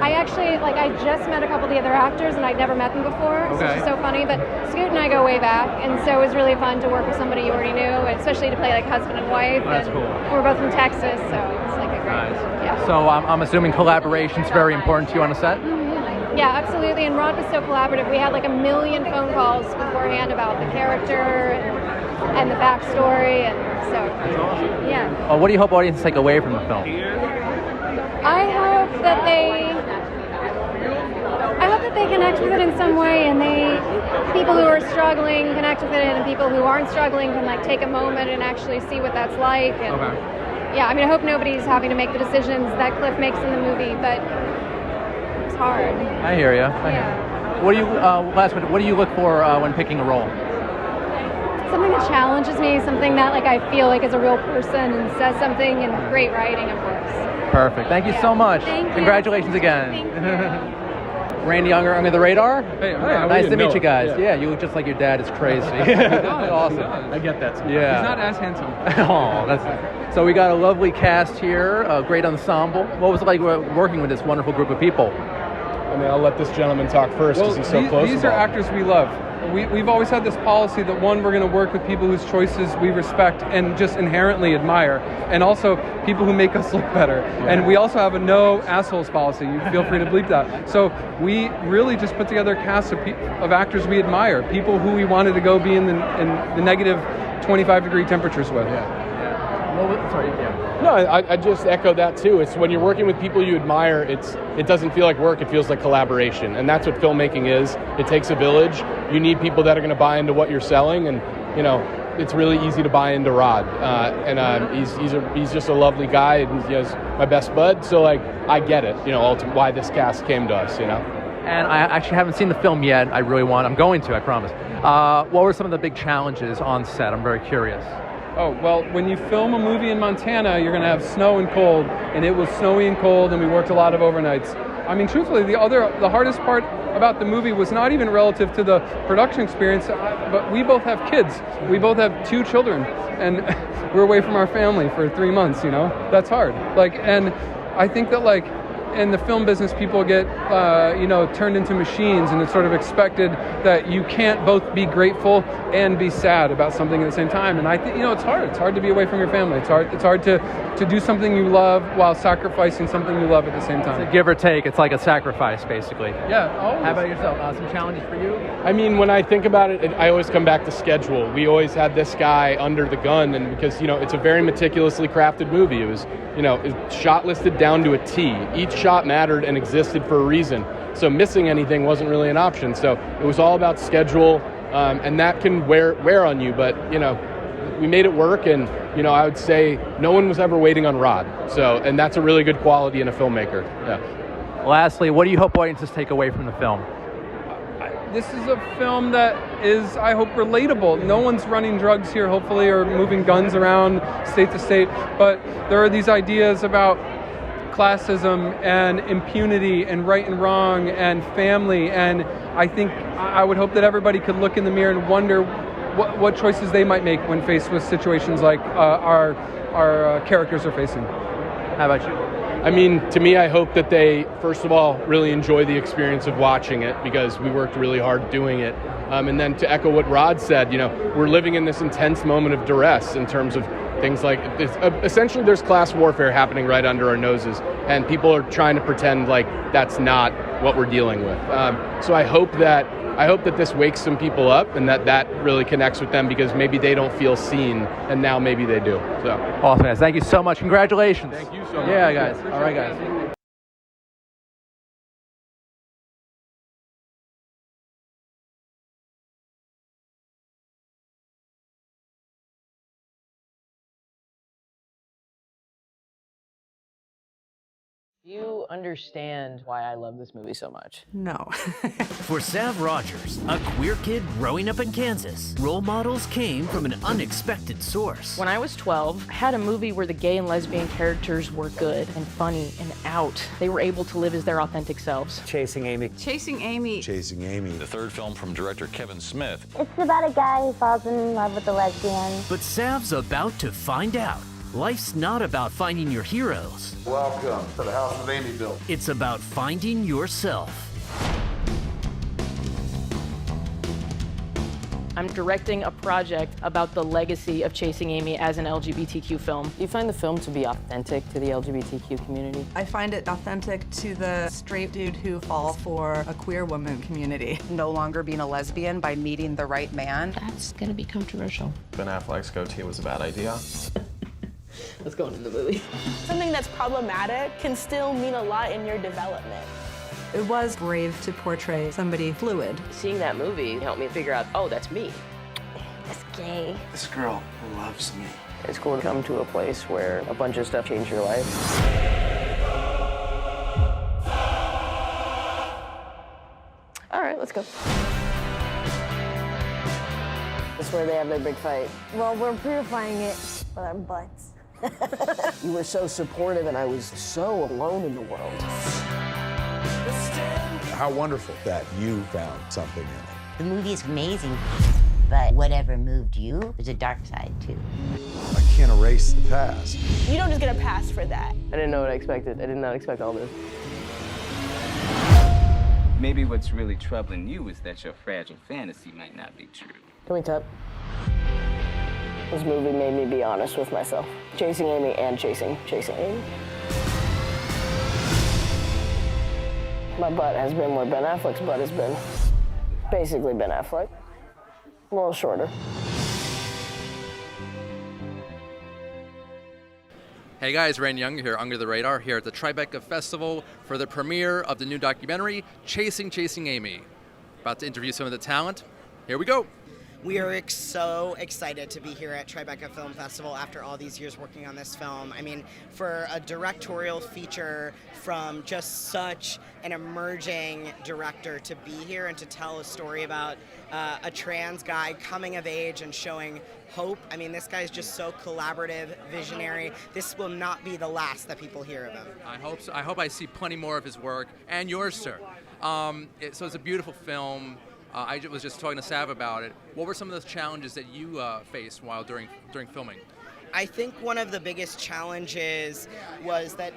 I actually, I just met a couple of the other actors, and I'd never met them before, so it's so funny, but Scoot and I go way back, and so it was really fun to work with somebody you already knew, and especially to play like husband and wife. That's and cool. We're both from Texas, so it's like a great, Nice. So I'm assuming collaboration's very important to you on a set? Yeah, absolutely. And Rod was so collaborative. We had like a million phone calls beforehand about the character and the backstory, and so yeah. Well, what do you hope audiences take away from the film? I hope that they connect with it in some way, and people who are struggling connect with it, and people who aren't struggling can like take a moment and actually see what that's like. And yeah, I mean, I hope nobody's having to make the decisions that Cliff makes in the movie, but it's hard. I hear you. What do you last question? What do you look for when picking a role? Something that challenges me, something that like I feel like is a real person and says something, and great writing, of course. Perfect. Thank you so much. Thank you. Congratulations again. Thank you. Randy Unger, Under the Radar. Hey, nice to meet you guys. Yeah, you look just like your dad. It's crazy. Awesome. I get that. Yeah. He's not as handsome. Oh, that's so. We got a lovely cast here, a great ensemble. What was it like working with this wonderful group of people? I mean, I'll let this gentleman talk first because he's so close. These are actors we love. We've always had this policy that one, we're going to work with people whose choices we respect and just inherently admire, and also people who make us look better. Yeah. And we also have a no assholes policy. You feel free to bleep that. So we really just put together a cast of actors we admire, people who we wanted to go be in the negative 25-degree temperatures with. No, I just echo that too. It's when you're working with people you admire, it doesn't feel like work, it feels like collaboration. And that's what filmmaking is. It takes a village. You need people that are going to buy into what you're selling, and it's really easy to buy into Rod. He's just a lovely guy, and he's my best bud. So like I get it, ultimately why this cast came to us, And I actually haven't seen the film yet. I'm going to, I promise. What were some of the big challenges on set? I'm very curious. Oh, well, when you film a movie in Montana, you're going to have snow and cold, and it was snowy and cold, and we worked a lot of overnights. I mean, truthfully, the hardest part about the movie was not even relative to the production experience, but we both have kids. We both have 2 children, and we're away from our family for 3 months, That's hard. And I think that, in the film business, people get, turned into machines, and it's sort of expected that you can't both be grateful and be sad about something at the same time. And I think, it's hard. It's hard to be away from your family. It's hard to do something you love while sacrificing something you love at the same time. It's a give or take. It's like a sacrifice, basically. Yeah, always. How about yourself? Some challenges for you? I mean, when I think about it, I always come back to schedule. We always had this guy under the gun, and because, it's a very meticulously crafted movie. It was, it's shot listed down to a T. Each shot mattered and existed for a reason. So missing anything wasn't really an option. So it was all about schedule, and that can wear on you. But, we made it work, and, I would say no one was ever waiting on Rod. So, and that's a really good quality in a filmmaker. Yeah. Lastly, what do you hope audiences take away from the film? This is a film that is, I hope, relatable. No one's running drugs here, hopefully, or moving guns around state to state. But there are these ideas about classism and impunity and right and wrong and family. And I think I would hope that everybody could look in the mirror and wonder what choices they might make when faced with situations like our characters are facing. How about you? I mean, to me, I hope that they, first of all, really enjoy the experience of watching it, because we worked really hard doing it. And then to echo what Rod said, we're living in this intense moment of duress in terms of things like, essentially there's class warfare happening right under our noses, and people are trying to pretend like that's not what we're dealing with. So I hope that this wakes some people up, and that really connects with them, because maybe they don't feel seen, and now maybe they do. So awesome, guys. Thank you so much. Congratulations. Thank you so much. Yeah, guys. All right, guys. Do you understand why I love this movie so much? No. For Sav Rogers, a queer kid growing up in Kansas, role models came from an unexpected source. When I was 12, I had a movie where the gay and lesbian characters were good and funny and out. They were able to live as their authentic selves. Chasing Amy. Chasing Amy. Chasing Amy. The third film from director Kevin Smith. It's about a guy who falls in love with a lesbian. But Sav's about to find out. Life's not about finding your heroes. Welcome to the house that Amy built. It's about finding yourself. I'm directing a project about the legacy of Chasing Amy as an LGBTQ film. Do you find the film to be authentic to the LGBTQ community? I find it authentic to the straight dude who falls for a queer woman community. No longer being a lesbian by meeting the right man. That's gonna be controversial. Ben Affleck's goatee was a bad idea. Let's go into the movie. Something that's problematic can still mean a lot in your development. It was brave to portray somebody fluid. Seeing that movie helped me figure out, oh, that's me. That's gay. This girl loves me. It's cool to come to a place where a bunch of stuff changed your life. All right, let's go. This is where they have their big fight. Well, we're purifying it with our butts. You were so supportive, and I was so alone in the world. How wonderful that you found something in it. The movie is amazing, but whatever moved you, there's a dark side too. I can't erase the past. You don't just get a pass for that. I didn't know what I expected. I did not expect all this. Maybe what's really troubling you is that your fragile fantasy might not be true. Can we tap? This movie made me be honest with myself. Chasing Amy and chasing Amy. My butt has been where Ben Affleck's butt has been. Basically Ben Affleck. A little shorter. Hey guys, Rand Young here, Under the Radar, here at the Tribeca Festival for the premiere of the new documentary, Chasing Amy. About to interview some of the talent. Here we go. We are so excited to be here at Tribeca Film Festival after all these years working on this film. I mean, for a directorial feature from just such an emerging director to be here and to tell a story about a trans guy coming of age and showing hope. I mean, this guy's just so collaborative, visionary. This will not be the last that people hear of him. I hope so. I hope I see plenty more of his work, and yours, sir. So it's a beautiful film. I was just talking to Sav about it. What were some of those challenges that you faced while during filming? I think one of the biggest challenges was that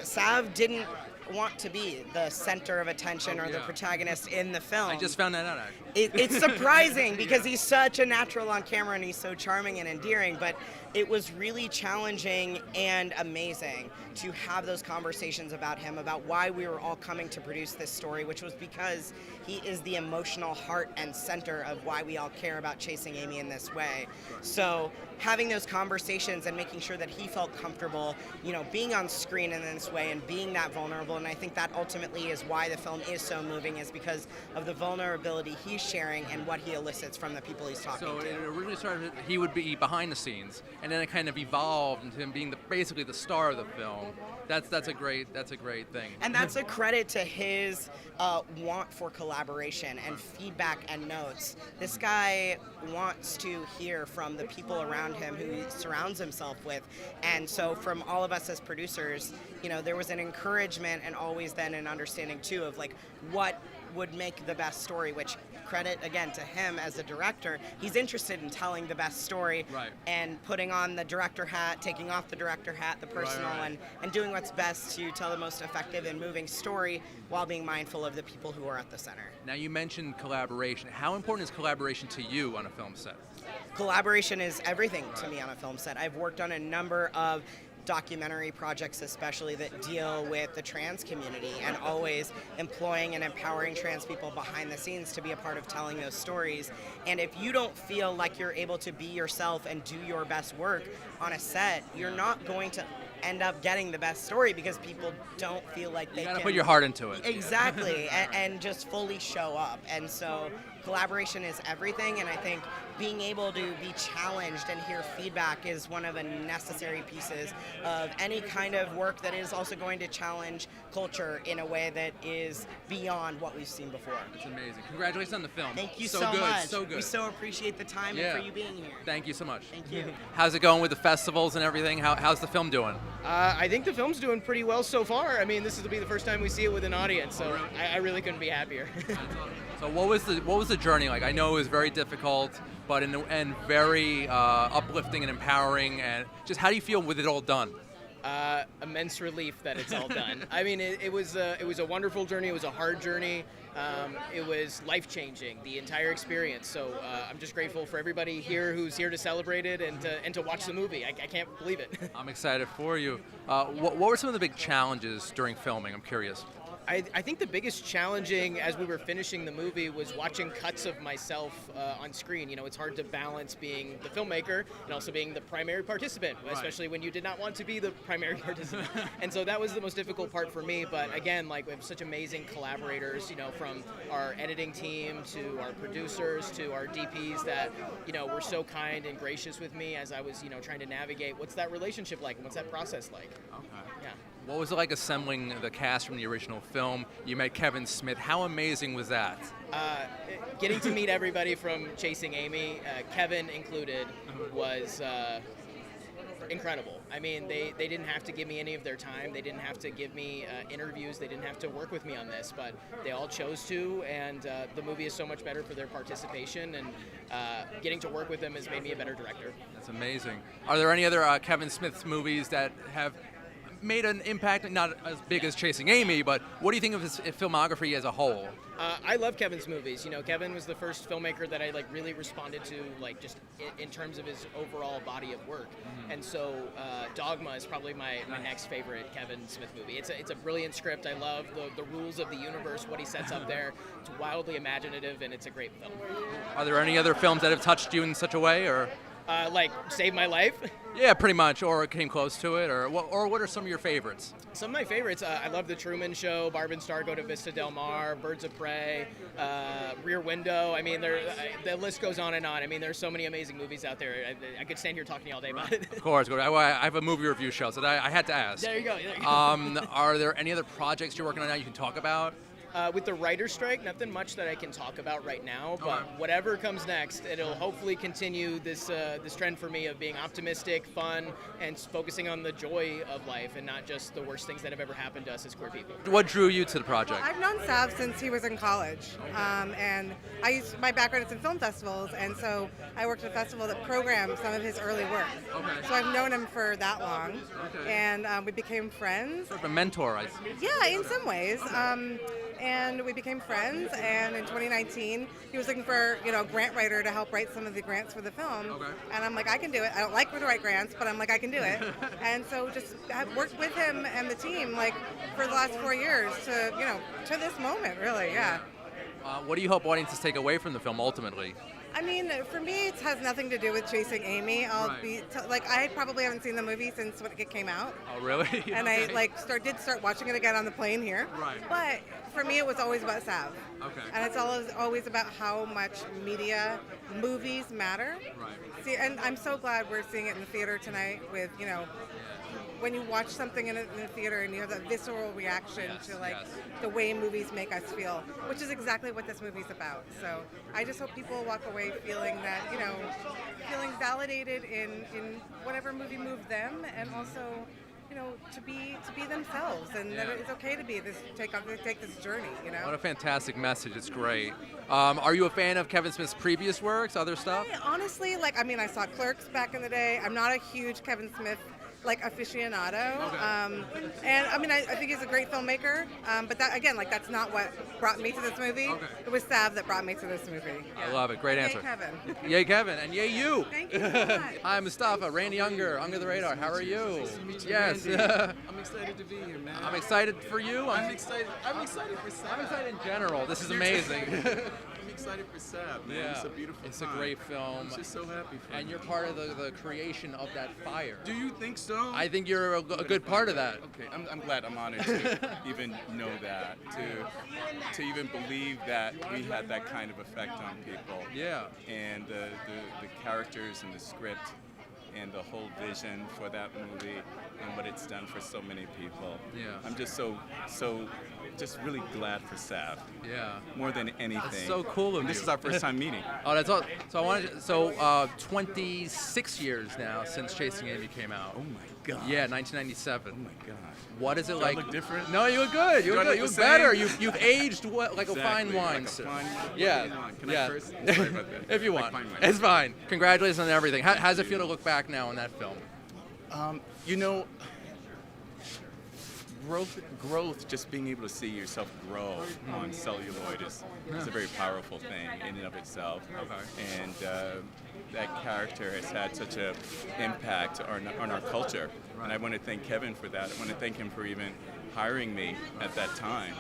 Sav didn't want to be the center of attention or the protagonist in the film. I just found that out, actually. It's surprising because he's such a natural on camera and he's so charming and endearing, but it was really challenging and amazing to have those conversations about him, about why we were all coming to produce this story, which was because he is the emotional heart and center of why we all care about Chasing Amy in this way. So having those conversations and making sure that he felt comfortable, being on screen in this way and being that vulnerable, and I think that ultimately is why the film is so moving, is because of the vulnerability he's sharing and what he elicits from the people he's talking to. So it originally started, he would be behind the scenes, and then it kind of evolved into him being basically the star of the film. That's a great thing. And that's a credit to his want for collaboration and feedback and notes. This guy wants to hear from the people around him who he surrounds himself with. And so from all of us as producers, there was an encouragement and always then an understanding too of what would make the best story, which credit again to him as a director. He's interested in telling the best story and putting on the director hat, taking off the director hat, the personal, and doing what's best to tell the most effective and moving story while being mindful of the people who are at the center. Now you mentioned collaboration. How important is collaboration to you on a film set? Collaboration is everything to me on a film set. I've worked on a number of documentary projects especially that deal with the trans community and always employing and empowering trans people behind the scenes to be a part of telling those stories. And if you don't feel like you're able to be yourself and do your best work on a set, you're not going to end up getting the best story because people don't feel like they can. You gotta put your heart into it. Exactly, and just fully show up. And so collaboration is everything, and I think being able to be challenged and hear feedback is one of the necessary pieces of any kind of work that is also going to challenge culture in a way that is beyond what we've seen before. It's amazing. Congratulations on the film. Thank you so so good, much. So good. We so appreciate the time and for you being here. Thank you so much. Thank you. How's it going with the festivals and everything? How's the film doing? I think the film's doing pretty well so far. I mean, this will be the first time we see it with an audience, so I really couldn't be happier. So what was the journey like? I know it was very difficult, but and very uplifting and empowering. And just how do you feel with it all done? Immense relief that it's all done. I mean, it was a wonderful journey. It was a hard journey. It was life-changing, the entire experience. So I'm just grateful for everybody here who's here to celebrate it and to watch the movie. I can't believe it. I'm excited for you. What were some of the big challenges during filming? I'm curious. I think the biggest challenging as we were finishing the movie was watching cuts of myself on screen. You know, it's hard to balance being the filmmaker and also being the primary participant, especially when you did not want to be the primary participant. And so that was the most difficult part for me. But again, like, we have such amazing collaborators, you know, from our editing team to our producers to our DPs that, you know, were so kind and gracious with me as I was, you know, trying to navigate what's that relationship like and what's that process like. Okay. Yeah. What was it like assembling the cast from the original film? You met Kevin Smith. How amazing was that? Getting to meet everybody from Chasing Amy, Kevin included, was incredible. I mean, they didn't have to give me any of their time. They didn't have to give me interviews. They didn't have to work with me on this, but they all chose to, and the movie is so much better for their participation, and getting to work with them has made me a better director. That's amazing. Are there any other Kevin Smith movies that have made an impact, not as big as Chasing Amy, but what do you think of his filmography as a whole? I love Kevin's movies. You know, Kevin was the first filmmaker that I really responded to, like, just in terms of his overall body of work. And so Dogma is probably my next favorite Kevin Smith movie. It's a brilliant script. I love the rules of the universe, what he sets up there. It's wildly imaginative, and it's a great film. Are there any other films that have touched you in such a way, or? Like Save My Life? Yeah, pretty much, or came close to it, or what are some of your favorites? Some of my favorites, I love The Truman Show, Barb and Star Go to Vista Del Mar, Birds of Prey, Rear Window. I mean, the list goes on and on. I mean, there's so many amazing movies out there. I could stand here talking to you all day about it. Of course, I have a movie review show, so I had to ask. There you go. Are there any other projects you're working on now you can talk about? With the writer's strike, nothing much that I can talk about right now, but whatever comes next, it'll hopefully continue this trend for me of being optimistic, fun, and focusing on the joy of life and not just the worst things that have ever happened to us as queer people. What drew you to the project? I've known Sav since he was in college, and my background is in film festivals, and so I worked at a festival that programmed some of his early work. Okay. So I've known him for that long, and we became friends. Sort of a mentor, I see. Yeah, in some ways. And we became friends, and in 2019, he was looking for, a grant writer to help write some of the grants for the film. Okay. And I'm like, I can do it. I don't like to write grants, but I'm like, I can do it. And so just I've worked with him and the team, like, for the last 4 years to this moment, really, yeah. What do you hope audiences take away from the film, ultimately? I mean, for me, it has nothing to do with Chasing Amy. I probably haven't seen the movie since when it came out. Oh, really? And okay. I did start watching it again on the plane here. Right. But for me, it was always about Sav. Okay. And it's always about how much movies matter. Right. See, and I'm so glad we're seeing it in the theater tonight with, when you watch something in the theater and you have that visceral reaction to the way movies make us feel, which is exactly what this movie's about. So I just hope people walk away feeling that, feeling validated in whatever movie moved them, and also, to be themselves, and that it's okay to take this journey. What a fantastic message! It's great. Are you a fan of Kevin Smith's previous works, other stuff? Honestly, I saw Clerks back in the day. I'm not a huge Kevin Smith aficionado. Okay. And I think he's a great filmmaker, but that, again, that's not what brought me to this movie. Okay. It was Sav that brought me to this movie. I love it. Great answer. Yay, Kevin. Yay, Kevin, and yay, you. Thank you so much. Hi, Mustafa, Randy Unger, Under the Radar. How are you? Nice to meet you, yes. I'm excited to be here, man. I'm excited for you. I'm excited for Sav. I'm excited in general. This is amazing. I'm excited for Sav, man. Yeah. It's a beautiful It's time. a great film. I'm just so happy for And you. you're part of the creation of that fire. Do you think so? I think you're a good part of that. Okay, I'm glad. I'm honored to even know that, to even believe that we had that kind of effect on people. Yeah. And the characters and the script and the whole vision for that movie and what it's done for so many people. Yeah. I'm just just really glad for Sav. Yeah. More than anything. That's so cool of and you. This is our first time meeting. Oh, that's all. So 26 years now since Chasing Amy came out. Oh my God. Yeah, 1997. Oh my God. What is it Do like? I look different? No, you look good. You Do I look good. look You the look better. same? You've aged like Exactly, a fine wine, like sir. a fine wine. Yeah. Can yeah. I first? Sorry about that. If you Like want. fine wine. It's fine. Congratulations on everything. How does it feel to look back now on that film? growth, just being able to see yourself grow on celluloid is a very powerful thing in and of itself. Okay. And that character has had such an impact on our culture. Right. And I want to thank Kevin for that. I want to thank him for even hiring me at that time,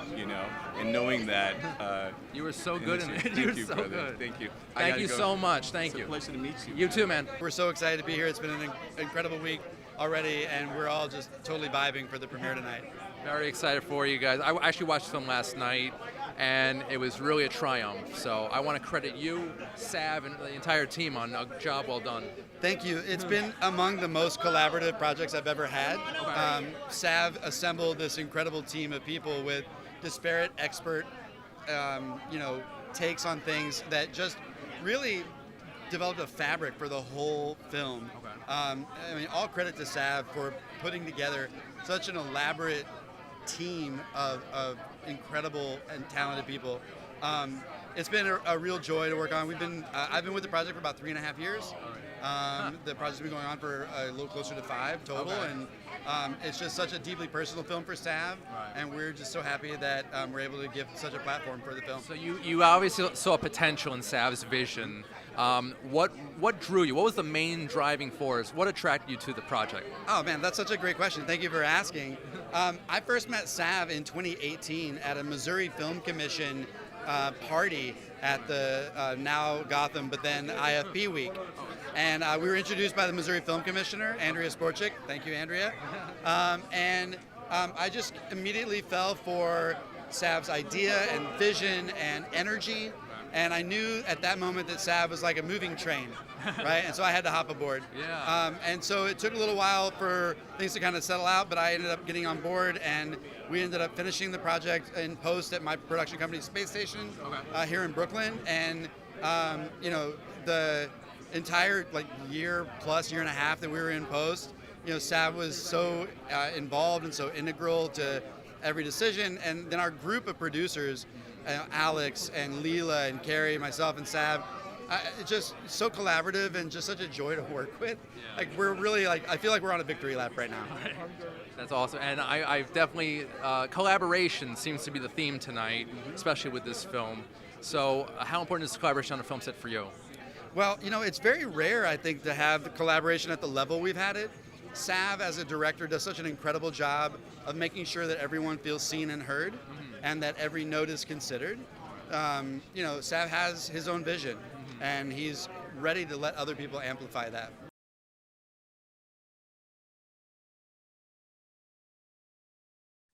and knowing that. You were so good in it. Thank you, brother. Good. Thank you. Thank you so much. Thank you. It's a pleasure to meet you. You too, man. We're so excited to be here. It's been an incredible week already, and we're all just totally vibing for the premiere tonight. Very excited for you guys. I actually watched the film last night, and it was really a triumph. So I want to credit you, Sav, and the entire team on a job well done. Thank you. It's been among the most collaborative projects I've ever had. Sav assembled this incredible team of people with disparate expert, takes on things that just really developed a fabric for the whole film. All credit to Sav for putting together such an elaborate team of incredible and talented people. It's been a real joy to work on. I've been with the project for about 3.5 years. The project's been going on for a little closer to 5 total, and it's just such a deeply personal film for Sav, and we're just so happy that we're able to give such a platform for the film. So you obviously saw potential in Sav's vision. What drew you? What was the main driving force? What attracted you to the project? Oh man, that's such a great question. Thank you for asking. I first met Sav in 2018 at a Missouri Film Commission party at the now Gotham, but then IFP week. And we were introduced by the Missouri Film Commissioner, Andrea Sporchik. Thank you, Andrea. I just immediately fell for Sav's idea and vision and energy. And I knew at that moment that Sav was like a moving train, right? And so I had to hop aboard. Yeah. And so it took a little while for things to kind of settle out, but I ended up getting on board, and we ended up finishing the project in post at my production company, Space Station, here in Brooklyn. And the entire year and a half that we were in post, Sav was so involved and so integral to every decision. And then our group of producers, Alex and Leela and Carrie, myself and Sav, it's just so collaborative and just such a joy to work with. We're really I feel like we're on a victory lap right now. That's awesome. And I've definitely, collaboration seems to be the theme tonight, especially with this film. So how important is collaboration on a film set for you? Well, it's very rare, I think, to have the collaboration at the level we've had it. Sav, as a director, does such an incredible job of making sure that everyone feels seen and heard, and that every note is considered. Sav has his own vision, and he's ready to let other people amplify that.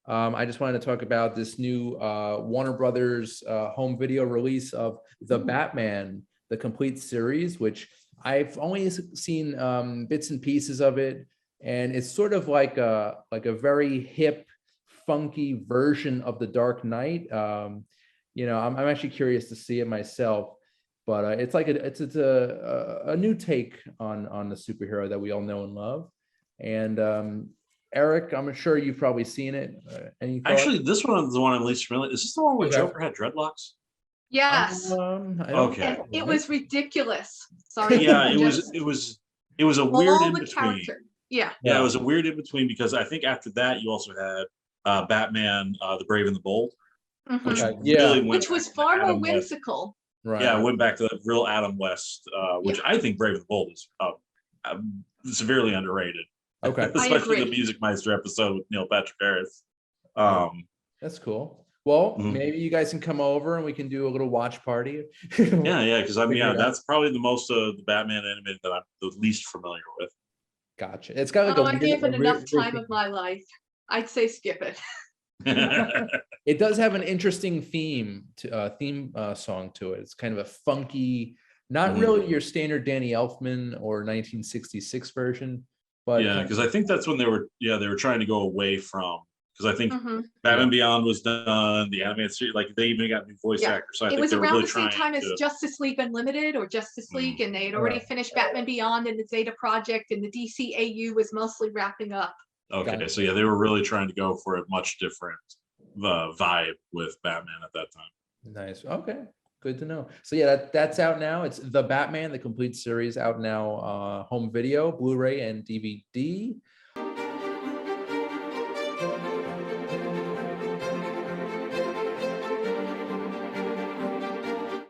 I just wanted to talk about this new Warner Brothers home video release of The Batman, the complete series, which I've only seen bits and pieces of it, and it's sort of like a very hip, funky version of The Dark Knight. I'm actually curious to see it myself, but it's like a new take on the superhero that we all know and love. And Eric, I'm sure you've probably seen it. Any thoughts? Actually, this one is the one I'm least familiar. Is this the one where Joker had dreadlocks? Yes. Okay. It was ridiculous. Sorry. Yeah, it was a weird in between. Yeah. Yeah, it was a weird in between because I think after that you also had Batman, the Brave and the Bold, which was far more whimsical. Right. Yeah, it went back to the real Adam West, which I think Brave and the Bold is severely underrated. Okay. Especially the Music Meister episode with Neil Patrick Harris. That's cool. Well, maybe you guys can come over and we can do a little watch party. Yeah, because that's probably the most of the Batman animated that I'm the least familiar with. Gotcha. It's got like I gave it enough time of my life. I'd say skip it. It does have an interesting theme song to it. It's kind of a funky, not really your standard Danny Elfman or 1966 version, but yeah, because I think that's when they were trying to go away from, because I think Batman Beyond was done, the animated series, they even got new voice actors. So I think it was they were around really the same time as Justice League Unlimited or Justice League, and they had already finished Batman Beyond and the Zeta Project, and the DCAU was mostly wrapping up. Okay, so yeah, they were really trying to go for a much different vibe with Batman at that time. Nice. Okay, good to know. So yeah, that's out now. It's The Batman, the complete series, out now, home video, Blu-ray, and DVD.